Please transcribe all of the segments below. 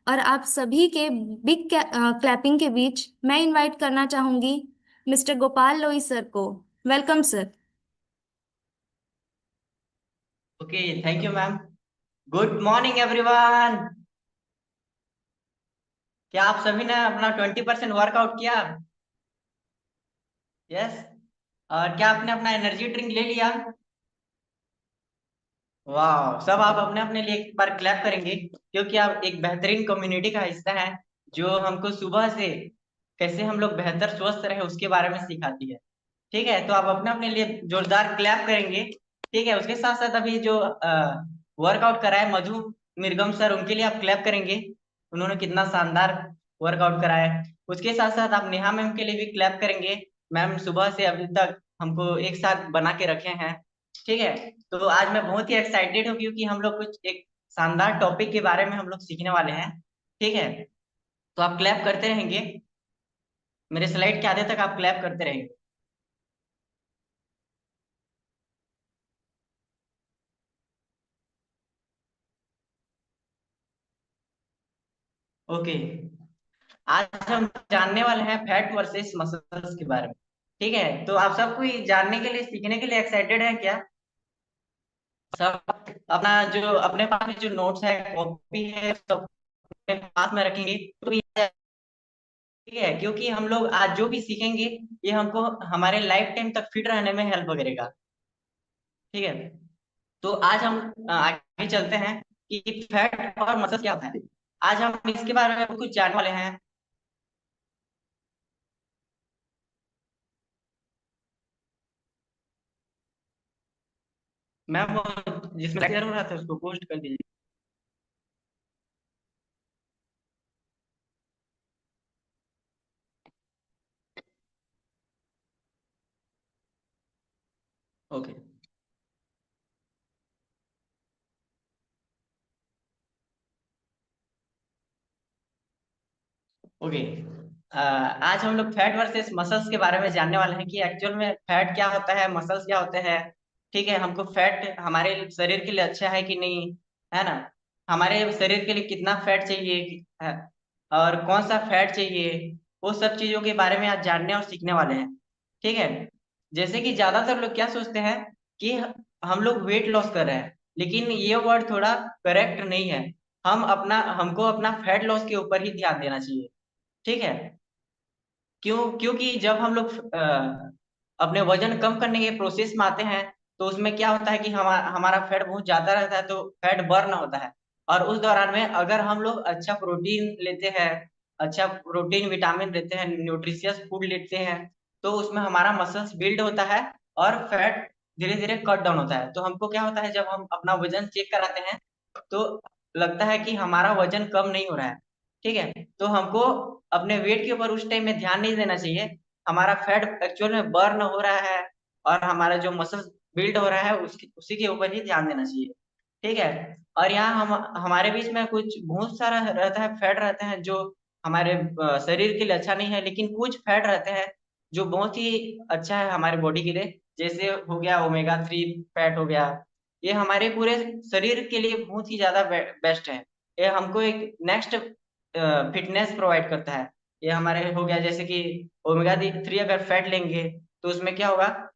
और आप सभी के बिग क्लैपिंग के बीच मैं इनवाइट करना चाहूंगी मिस्टर गोपाल लोई सर को। Welcome sir. Okay, thank you ma'am. Good morning everyone. क्या आप सभी ने अपना 20% वर्कआउट किया? यस। और क्या आपने अपना एनर्जी ड्रिंक ले लिया? वाह, सब आप अपने अपने लिए एक बार क्लैप करेंगे क्योंकि आप एक बेहतरीन कम्युनिटी का हिस्सा हैं जो हमको सुबह से कैसे हम लोग बेहतर स्वस्थ रहे उसके बारे में सिखाती है। ठीक है, तो आप अपने अपने लिए जोरदार क्लैप करेंगे। ठीक है, उसके साथ साथ अभी जो वर्कआउट कराए मधु मिर्गम सर, उनके लिए आप क्लैप करेंगे। उन्होंने कितना शानदार वर्कआउट कराया है। उसके साथ साथ आप नेहा मैम के लिए भी क्लैप करेंगे। मैम सुबह से अभी तक हमको एक साथ बना के रखे हैं। ठीक है, तो आज मैं बहुत ही एक्साइटेड हूँ क्योंकि हम लोग कुछ एक शानदार टॉपिक के बारे में हम लोग सीखने वाले हैं। ठीक है, तो आप क्लैप करते रहेंगे। मेरे स्लाइड के आधे तक आप क्लैप करते रहेंगे। ओके, आज हम जानने वाले हैं फैट वर्सेस मसल्स के बारे में। ठीक है, तो आप सब कोई जानने के लिए सीखने के लिए एक्साइटेड है क्या? सब अपना जो अपने पास में जो नोट्स है, कॉपी है, सब अपने पास में रखेंगे तो ये ठीक है, क्योंकि हम लोग आज जो भी सीखेंगे ये हमको हमारे लाइफ टाइम तक फिट रहने में हेल्प करेगा। ठीक है, तो आज हम आगे चलते हैं कि फैट और मसल्स क्या होता है। आज हम इसके बारे में कुछ जानने वाले हैं। मैम वो जिसमें लेक्चर हो रहा था उसको पोस्ट कर दीजिए। ओके। ओके, आज हम लोग फैट वर्सेस मसल्स के बारे में जानने वाले हैं कि एक्चुअल में फैट क्या होता है, मसल्स क्या होते हैं। ठीक है, हमको फैट हमारे शरीर के लिए अच्छा है कि नहीं, है ना? हमारे शरीर के लिए कितना फैट चाहिए है, और कौन सा फैट चाहिए, वो सब चीजों के बारे में आज जानने और सीखने वाले हैं। ठीक है, जैसे कि ज्यादातर लोग क्या सोचते हैं कि हम लोग वेट लॉस कर रहे हैं, लेकिन ये वर्ड थोड़ा करेक्ट नहीं है। हमको अपना फैट लॉस के ऊपर ही ध्यान देना चाहिए। ठीक है, क्योंकि जब हम लोग अपने वजन कम करने के प्रोसेस में आते हैं तो उसमें क्या होता है कि हमारा फैट बहुत ज्यादा रहता है, तो फैट बर्न होता है। और उस दौरान में अगर हम लोग अच्छा प्रोटीन लेते हैं, अच्छा प्रोटीन विटामिन लेते हैं, न्यूट्रिशियस फूड लेते हैं, तो उसमें हमारा मसल्स बिल्ड होता है और फैट धीरे धीरे कट डाउन होता है। तो हमको क्या होता है, जब हम अपना वजन चेक कराते हैं तो लगता है कि हमारा वजन कम नहीं हो रहा है। ठीक है, तो हमको अपने वेट के ऊपर उस टाइम में ध्यान नहीं देना चाहिए। हमारा फैट एक्चुअल में बर्न हो रहा है और हमारा जो मसल बिल्ड हो रहा है उसकी उसी के ऊपर ही ध्यान देना चाहिए। ठीक है, और यहाँ हम हमारे बीच में कुछ बहुत सारा रहता है, फैट रहते हैं जो हमारे शरीर के लिए अच्छा नहीं है, लेकिन कुछ फैट रहते हैं जो बहुत ही अच्छा है हमारे बॉडी के लिए। जैसे हो गया ओमेगा 3 फैट हो गया, ये हमारे पूरे शरीर के लिए बहुत ही ज्यादा बेस्ट है। ये हमको एक नेक्स्ट फिटनेस प्रोवाइड करता है। ये हमारे हो गया जैसे कि ओमेगा 3 अगर फैट लेंगे तो उसमें क्या होगा,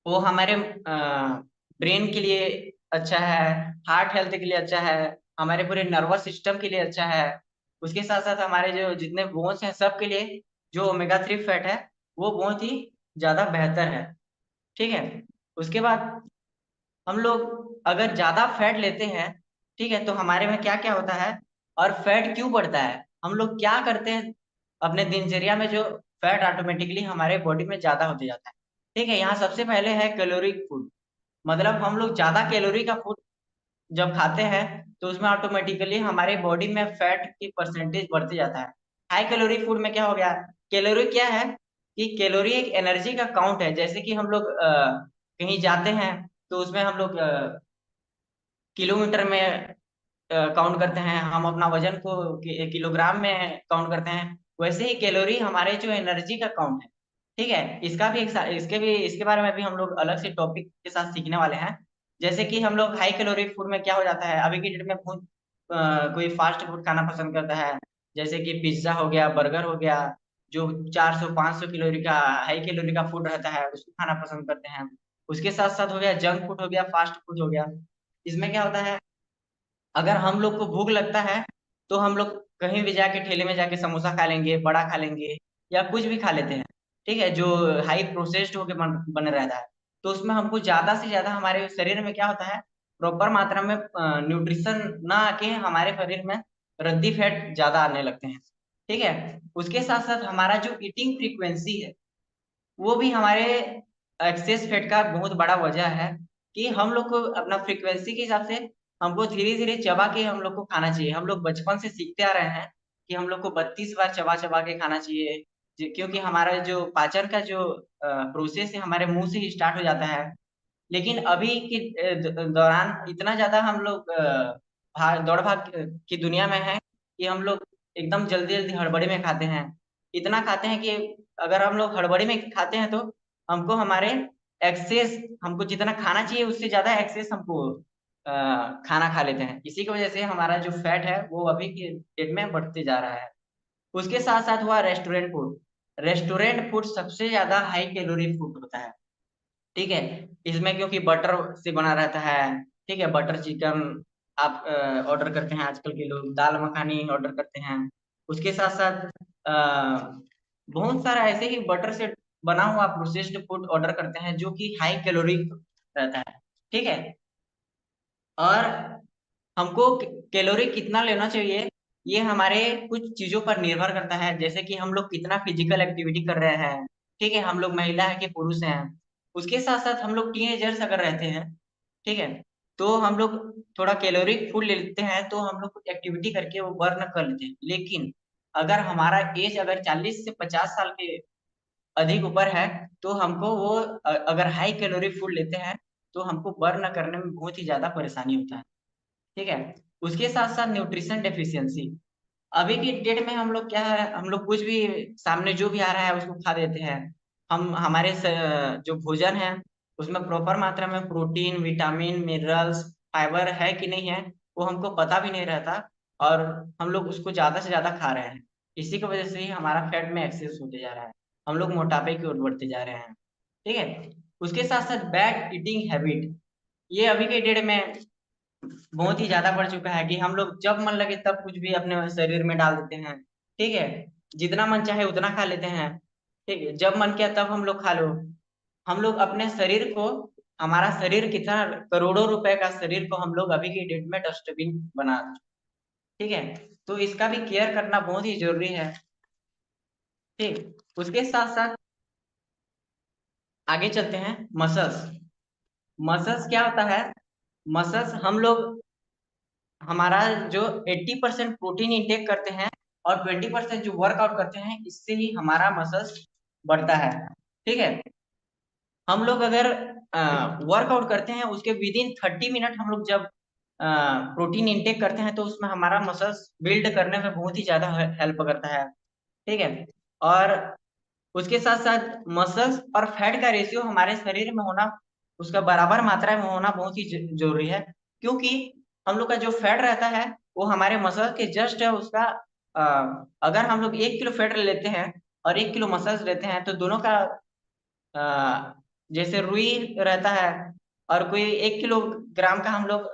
वो हमारे ब्रेन के लिए अच्छा है, हार्ट हेल्थ के लिए अच्छा है, हमारे पूरे नर्वस सिस्टम के लिए अच्छा है। उसके साथ साथ हमारे जो जितने बोन्स हैं सब के लिए जो ओमेगा 3 फैट है वो बहुत ही ज्यादा बेहतर है। ठीक है, उसके बाद हम लोग अगर ज्यादा फैट लेते हैं, ठीक है, तो हमारे में क्या क्या होता है और फैट क्यों बढ़ता है, हम लोग क्या करते हैं अपने दिनचर्या में जो फैट ऑटोमेटिकली हमारे बॉडी में ज्यादा होते जाता है। ठीक है, यहाँ सबसे पहले है कैलोरिक फूड। मतलब हम लोग ज्यादा कैलोरी का फूड जब खाते हैं तो उसमें ऑटोमेटिकली हमारे बॉडी में फैट की परसेंटेज बढ़ते जाता है। हाई कैलोरी फूड में क्या हो गया, कैलोरी क्या है कि कैलोरी एक एनर्जी का काउंट है। जैसे कि हम लोग कहीं जाते हैं तो उसमें हम लोग किलोमीटर में काउंट करते हैं, हम अपना वजन को किलोग्राम में काउंट करते हैं। वैसे ही कैलोरी हमारे जो एनर्जी का काउंट है। ठीक है, इसके बारे में भी हम लोग अलग से टॉपिक के साथ सीखने वाले हैं। जैसे कि हम लोग हाई कैलोरी फूड में क्या हो जाता है अभी की डेट में, कोई फास्ट फूड खाना पसंद करता है, जैसे कि पिज्जा हो गया, बर्गर हो गया, जो 400-500 कैलोरी का, हाई कैलोरी का फूड रहता है, उसको खाना पसंद करते हैं। उसके साथ साथ हो गया जंक फूड हो गया, फास्ट फूड हो गया। इसमें क्या होता है, अगर हम लोग को भूख लगता है तो हम लोग कहीं भी जाके ठेले में जाके समोसा खा लेंगे, बड़ा खा लेंगे, या कुछ भी खा लेते हैं, ठीक है, जो हाई प्रोसेस्ड होके बने रहता है। तो उसमें हमको ज्यादा से ज्यादा हमारे शरीर में क्या होता है, प्रॉपर मात्रा में न्यूट्रिशन ना आके हमारे शरीर में रद्दी फैट ज्यादा आने लगते हैं। ठीक है। उसके साथ साथ हमारा जो ईटिंग फ्रीक्वेंसी है, वो भी हमारे एक्सेस फैट का बहुत बड़ा वजह है, कि हम लोग को अपना फ्रीक्वेंसी के हिसाब से हमको धीरे धीरे चबा के हम लोग को खाना चाहिए। हम लोग बचपन से सीखते आ रहे हैं कि हम लोग को 32 बार चबा चबा के खाना चाहिए, क्योंकि हमारा जो पाचन का जो प्रोसेस है हमारे मुंह से ही स्टार्ट हो जाता है। लेकिन अभी के दौरान इतना ज्यादा हम लोग दौड़ भाग की दुनिया में है कि हम लोग एकदम जल्दी जल्दी हड़बड़ी में खाते हैं। इतना खाते हैं कि अगर हम लोग हड़बड़ी में खाते हैं तो हमको हमारे एक्सेस, हमको जितना खाना चाहिए उससे ज्यादा एक्सेस हमको खाना खा लेते हैं। इसी की वजह से हमारा जो फैट है वो अभी के डेट में बढ़ते जा रहा है। उसके साथ साथ हुआ रेस्टोरेंट फूड। रेस्टोरेंट फूड सबसे ज्यादा हाई कैलोरी फूड होता है। ठीक है। इसमें क्योंकि बटर से बना रहता है, ठीक है, बटर चिकन आप ऑर्डर करते हैं, आजकल के लोग दाल मखानी ऑर्डर करते हैं। उसके साथ साथ बहुत सारा ऐसे ही बटर से बना हुआ प्रोसेस्ड फूड ऑर्डर करते हैं जो कि हाई कैलोरी रहता है। ठीक है। और हमको कैलोरी कितना लेना चाहिए, ये हमारे कुछ चीजों पर निर्भर करता है, जैसे कि हम लोग कितना फिजिकल एक्टिविटी कर रहे हैं। ठीक है, हम लोग महिला है कि पुरुष हैं। उसके साथ साथ हम लोग टीनेजर्स अगर रहते हैं, ठीक है, तो हम लोग थोड़ा कैलोरिक फूड ले लेते हैं, तो हम लोग कुछ एक्टिविटी करके वो बर्न कर लेते हैं। लेकिन अगर हमारा एज अगर 40 से 50 साल के अधिक ऊपर है, तो हमको वो अगर हाई कैलोरी फूड लेते हैं तो हमको बर्न करने में बहुत ही ज्यादा परेशानी होता है। ठीक है। उसके साथ साथ न्यूट्रिशन डेफिशिएंसी। अभी की डेट में हम लोग क्या है, हम लोग कुछ भी सामने जो भी आ रहा है उसको खा देते हैं। हम हमारे जो भोजन है उसमें प्रॉपर मात्रा में प्रोटीन, विटामिन, मिनरल्स, फाइबर है कि नहीं है, वो हमको पता भी नहीं रहता, और हम लोग उसको ज्यादा से ज्यादा खा रहे हैं। इसी की वजह से ही हमारा फैट में एक्सेस होते जा रहा है, हम लोग मोटापे की ओर बढ़ते जा रहे हैं। ठीक है। उसके साथ साथ बैड ईटिंग हैबिट, ये अभी के डेट में बहुत ही ज्यादा बढ़ चुका है, कि हम लोग जब मन लगे तब कुछ भी अपने शरीर में डाल देते हैं। ठीक है। जितना मन चाहे उतना खा लेते हैं। ठीक है, जब मन किया तब हम लोग खा लो। हम लोग अपने शरीर को, हमारा शरीर कितना करोड़ों रुपए का शरीर को हम लोग अभी की डेट में डस्टबिन बना। ठीक है। तो इसका भी केयर करना बहुत ही जरूरी है। ठीक। उसके साथ साथ आगे चलते हैं। मसल्स। मसल्स क्या होता है, मसल्स हम लोग, हमारा जो 80% प्रोटीन इंटेक करते हैं और 20% जो वर्कआउट करते हैं, इससे ही हमारा मसल्स बढ़ता है। ठीक है। हम लोग अगर वर्कआउट करते हैं उसके विद इन 30 मिनट हम लोग जब प्रोटीन इंटेक करते हैं, तो उसमें हमारा मसल्स बिल्ड करने में बहुत ही ज्यादा हेल्प करता है। ठीक है। और उसके साथ साथ मसल्स और फैट का रेशियो हमारे शरीर में होना, उसका बराबर मात्रा में होना बहुत ही जरूरी है। क्योंकि हम लोग का जो फैट रहता है वो हमारे मसल के जस्ट है उसका, अगर हम लोग 1 किलो फैट लेते हैं और 1 किलो मसल्स लेते हैं, तो दोनों का जैसे रुई रहता है, और कोई 1 किलोग्राम का हम लोग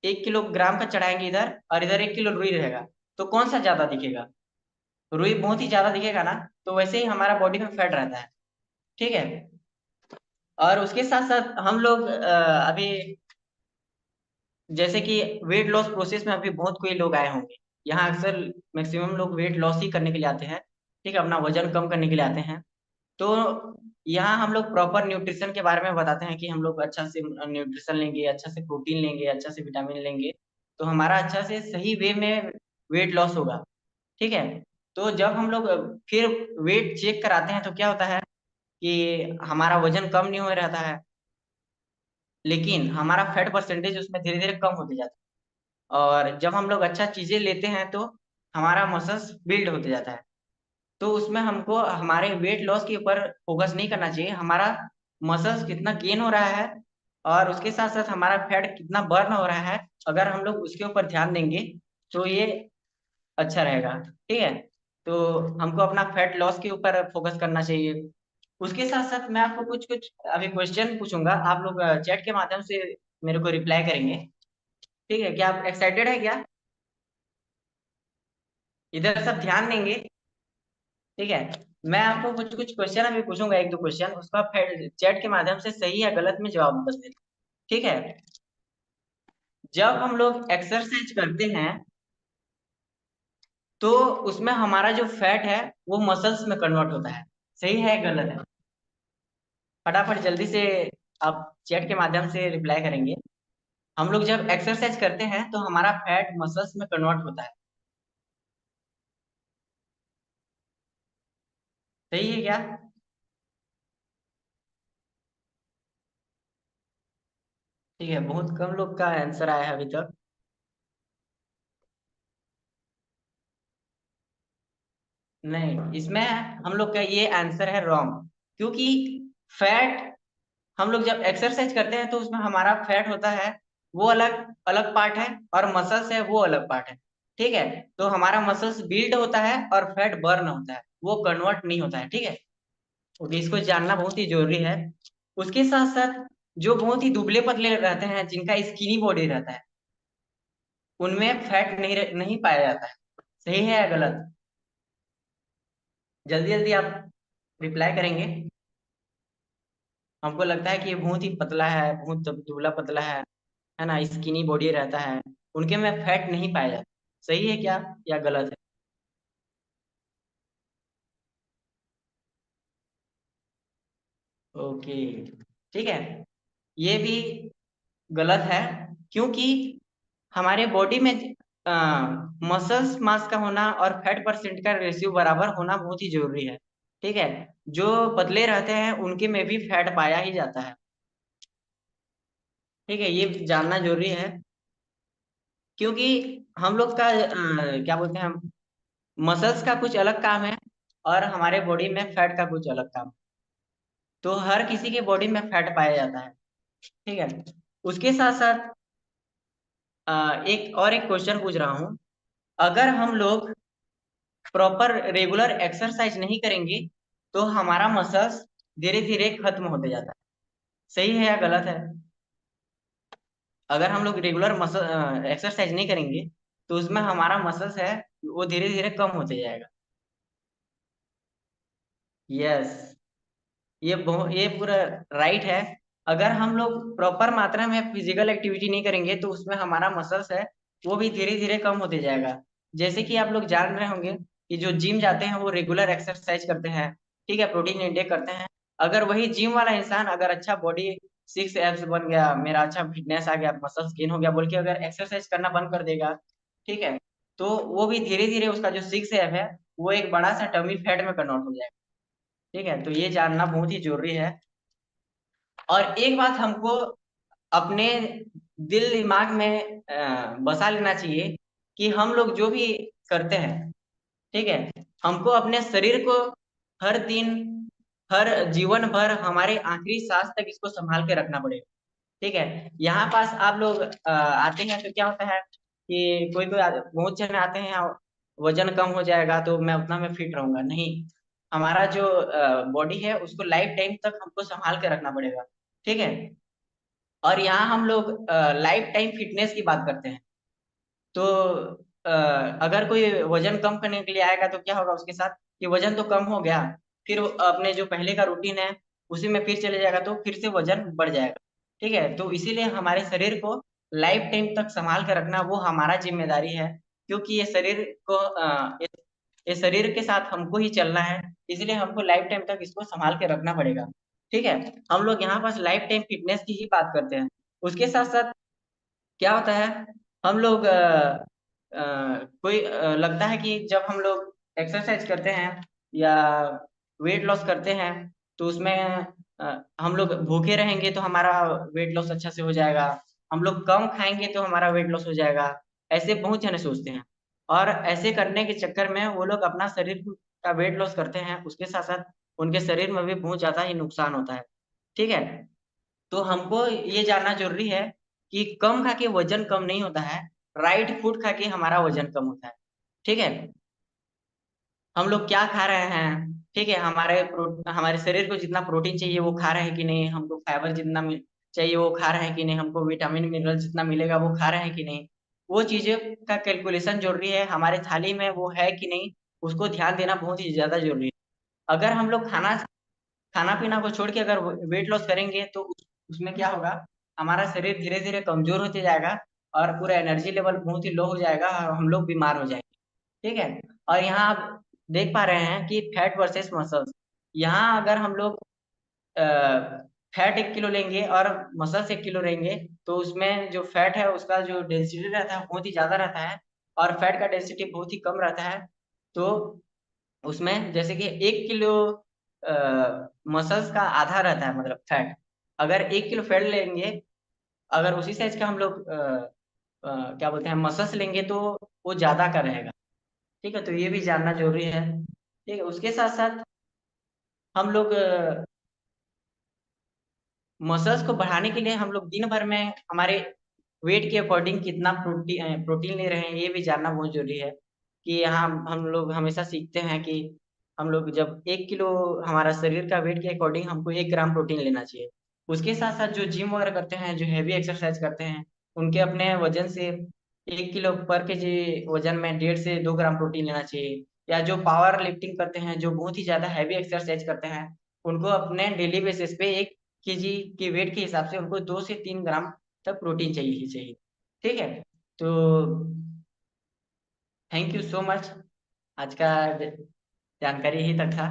1 किलोग्राम का चढ़ाएंगे इधर, और इधर 1 किलो रुई रहेगा, तो कौन सा ज्यादा दिखेगा? रुई बहुत ही ज्यादा दिखेगा ना। तो वैसे ही हमारा बॉडी में फैट रहता है। ठीक है। और उसके साथ साथ हम लोग अभी जैसे कि वेट लॉस प्रोसेस में अभी बहुत कोई लोग आए होंगे, यहाँ अक्सर मैक्सिमम लोग वेट लॉस ही करने के लिए आते हैं। ठीक है, अपना वजन कम करने के लिए आते हैं। तो यहाँ हम लोग प्रॉपर न्यूट्रिशन के बारे में बताते हैं कि हम लोग अच्छा से न्यूट्रिशन लेंगे, अच्छा से प्रोटीन लेंगे, अच्छा से विटामिन लेंगे, तो हमारा अच्छा से सही वे में वेट लॉस होगा। ठीक है। तो जब हम लोग फिर वेट चेक कराते हैं तो क्या होता है कि हमारा वजन कम नहीं हो रहता है, लेकिन हमारा फैट परसेंटेज उसमें धीरे धीरे कम होते जाता है। और जब हम लोग अच्छा चीजें लेते हैं तो हमारा मसल्स बिल्ड होते जाता है। तो उसमें हमको हमारे वेट लॉस के ऊपर फोकस नहीं करना चाहिए, हमारा मसल्स कितना गेन हो रहा है और उसके साथ साथ हमारा फैट कितना बर्न हो रहा है, अगर हम लोग उसके ऊपर ध्यान देंगे तो ये अच्छा रहेगा। ठीक है, तो हमको अपना फैट लॉस के ऊपर फोकस करना चाहिए। उसके साथ साथ मैं आपको कुछ कुछ अभी क्वेश्चन पूछूंगा, आप लोग चैट के माध्यम से मेरे को रिप्लाई करेंगे। ठीक है, क्या आप एक्साइटेड है क्या? इधर सब ध्यान देंगे। ठीक है, मैं आपको कुछ कुछ क्वेश्चन अभी पूछूंगा, एक दो क्वेश्चन, उसका चैट के माध्यम से सही या गलत में जवाब बस देना। ठीक है, जब हम लोग एक्सरसाइज करते हैं तो उसमें हमारा जो फैट है वो मसल्स में कन्वर्ट होता है। सही है गलत है? फटाफट जल्दी से आप चैट के माध्यम से रिप्लाई करेंगे। हम लोग जब एक्सरसाइज करते हैं तो हमारा फैट मसल्स में कन्वर्ट होता है। सही है क्या? ठीक है, बहुत कम लोग का आंसर आया है अभी तक। नहीं, इसमें हम लोग का ये आंसर है रॉन्ग, क्योंकि फैट, हम लोग जब एक्सरसाइज करते हैं तो उसमें हमारा फैट होता है, वो अलग अलग पार्ट है, और मसल्स है वो अलग पार्ट है। ठीक है, तो हमारा मसल्स बिल्ड होता है और फैट बर्न होता है, वो कन्वर्ट नहीं होता है। ठीक है, ओके, इसको जानना बहुत ही जरूरी है। उसके साथ साथ जो बहुत ही दुबले पतले रहते हैं, जिनका स्किनी बॉडी रहता है, उनमें फैट नहीं पाया जाता है। सही है या गलत? जल्दी जल्दी आप रिप्लाई करेंगे। हमको लगता है कि ये बहुत ही पतला है, बहुत दुबला पतला है ना, स्किनी बॉडी रहता है, उनके में फैट नहीं पाया जाता। सही है क्या या गलत है? ओके, ठीक है, ये भी गलत है, क्योंकि हमारे बॉडी में मसल्स मास का होना और फैट परसेंट का रेशियो बराबर होना बहुत ही जरूरी है। ठीक है, जो पतले रहते हैं उनके में भी फैट पाया ही जाता है। ठीक है, ये जानना जरूरी है, क्योंकि हम लोग का क्या बोलते हैं, मसल्स का कुछ अलग काम है और हमारे बॉडी में फैट का कुछ अलग काम। तो हर किसी के बॉडी में फैट पाया जाता है। ठीक है, उसके साथ साथ एक क्वेश्चन पूछ रहा हूँ। अगर हम लोग प्रॉपर रेगुलर एक्सरसाइज नहीं करेंगे तो हमारा मसल्स धीरे धीरे खत्म होते जाता है। सही है या गलत है? अगर हम लोग रेगुलर मसल एक्सरसाइज नहीं करेंगे तो उसमें हमारा मसल्स है वो धीरे धीरे कम होते जाएगा। यस, ये पूरा राइट है। अगर हम लोग प्रॉपर मात्रा में फिजिकल एक्टिविटी नहीं करेंगे तो उसमें हमारा मसल्स है वो भी धीरे धीरे कम होते जाएगा। जैसे कि आप लोग जान रहे होंगे कि जो जिम जाते हैं वो रेगुलर एक्सरसाइज करते हैं, ठीक है, प्रोटीन इंटेक करते हैं। अगर वही जिम वाला इंसान अगर अच्छा बॉडी सिक्स एब्स बन गया, मेरा अच्छा फिटनेस आ गया, मसल्स गेन हो गया बोल के अगर एक्सरसाइज करना बंद कर देगा, ठीक है, तो वो भी धीरे धीरे उसका जो सिक्स एब है वो एक बड़ा सा टमी फैट में कन्वर्ट हो जाएगा। ठीक है, तो ये जानना बहुत ही जरूरी है। और एक बात हमको अपने दिल दिमाग में बसा लेना चाहिए कि हम लोग जो भी करते हैं, ठीक है, हमको अपने शरीर को हर दिन, हर जीवन भर, हमारे आखिरी सांस तक इसको संभाल के रखना पड़ेगा। ठीक है, यहाँ पास आप लोग आते हैं तो क्या होता है कि कोई कोई बहुत जने आते हैं, वजन कम हो जाएगा तो मैं उतना में फिट रहूंगा, नहीं। हमारा जो बॉडी है उसको लाइफ टाइम तक हमको संभाल के रखना पड़ेगा। ठीक है, और यहाँ हम लोग लाइफ टाइम फिटनेस की बात करते हैं। तो अ, अगर कोई वजन कम करने के लिए आएगा तो क्या होगा उसके साथ, कि वजन तो कम हो गया, फिर वो अपने जो पहले का रूटीन है उसी में फिर चले जाएगा तो फिर से वजन बढ़ जाएगा। ठीक है, तो इसीलिए हमारे शरीर को लाइफ टाइम तक संभाल कर रखना वो हमारा जिम्मेदारी है, क्योंकि ये शरीर को ये शरीर के साथ हमको ही चलना है, इसलिए हमको लाइफ टाइम तक इसको संभाल के रखना पड़ेगा। ठीक है, हम लोग यहाँ पास लाइफ टाइम फिटनेस की ही बात करते हैं। उसके साथ साथ क्या होता है, हम लोग कोई लगता है कि जब हम लोग एक्सरसाइज करते हैं या वेट लॉस करते हैं तो उसमें हम लोग भूखे रहेंगे तो हमारा वेट लॉस अच्छा से हो जाएगा, हम लोग कम खाएंगे तो हमारा वेट लॉस हो जाएगा, ऐसे बहुत जने सोचते हैं। और ऐसे करने के चक्कर में वो लोग अपना शरीर का वेट लॉस करते हैं, उसके साथ साथ उनके शरीर में भी बहुत ज्यादा ही नुकसान होता है। ठीक है, तो हमको ये जानना जरूरी है कि कम खा के वजन कम नहीं होता है, राइट फूड खा के हमारा वजन कम होता है। ठीक है, हम लोग क्या खा रहे हैं, ठीक है, हमारे शरीर को जितना प्रोटीन चाहिए वो खा रहे हैं कि नहीं, हमको फाइबर जितना चाहिए वो खा रहे हैं कि नहीं, हमको विटामिन मिनरल जितना मिलेगा वो खा रहे हैं कि नहीं, वो चीजें का कैलकुलेशन जरूरी है, हमारे थाली में वो है कि नहीं, उसको ध्यान देना बहुत ही ज्यादा जरूरी है। अगर हम लोग खाना खाना पीना को छोड़ के अगर वेट लॉस करेंगे तो उसमें क्या होगा, हमारा शरीर धीरे धीरे कमजोर होते जाएगा और पूरा एनर्जी लेवल बहुत ही लो हो जाएगा और हम लोग बीमार हो जाएंगे। ठीक है, और यहाँ आप देख पा रहे हैं कि फैट वर्सेस मसल्स, यहाँ अगर हम लोग फैट 1 किलो लेंगे और मसल्स 1 किलो लेंगे तो उसमें जो फैट है उसका जो डेंसिटी रहता है बहुत ही ज्यादा रहता है और फैट का डेंसिटी बहुत ही कम रहता है। तो उसमें जैसे कि 1 किलो मसल्स का आधा रहता है, मतलब फैट, अगर 1 किलो फैट लेंगे, अगर उसी साइज का हम लोग क्या बोलते हैं मसल्स लेंगे तो वो ज्यादा का रहेगा। ठीक है, तो ये भी जानना जरूरी है। ठीक है, उसके साथ साथ हम लोग मसल्स को बढ़ाने के लिए हम लोग दिन भर में हमारे वेट के अकॉर्डिंग कितना प्रोटीन ले रहे हैं ये भी जानना बहुत जरूरी है। कि यहाँ हम लोग हमेशा सीखते हैं कि हम लोग जब 1 किलो हमारा शरीर का वेट के अकॉर्डिंग हमको 1 ग्राम प्रोटीन लेना चाहिए। उसके साथ साथ जो जिम वगैरह करते हैं, जो हैवी एक्सरसाइज करते हैं, उनके अपने वजन से 1 किलो पर केजी वजन में 1.5 से 2 ग्राम प्रोटीन लेना चाहिए। या जो पावर लिफ्टिंग करते हैं, जो बहुत ही ज्यादा हैवी एक्सरसाइज करते हैं, उनको अपने डेली बेसिस पे 1 केजी के वेट के हिसाब से उनको 2 से 3 ग्राम तक प्रोटीन चाहिए ही चाहिए। ठीक है, तो थैंक यू सो मच, आज का जानकारी ही तक था।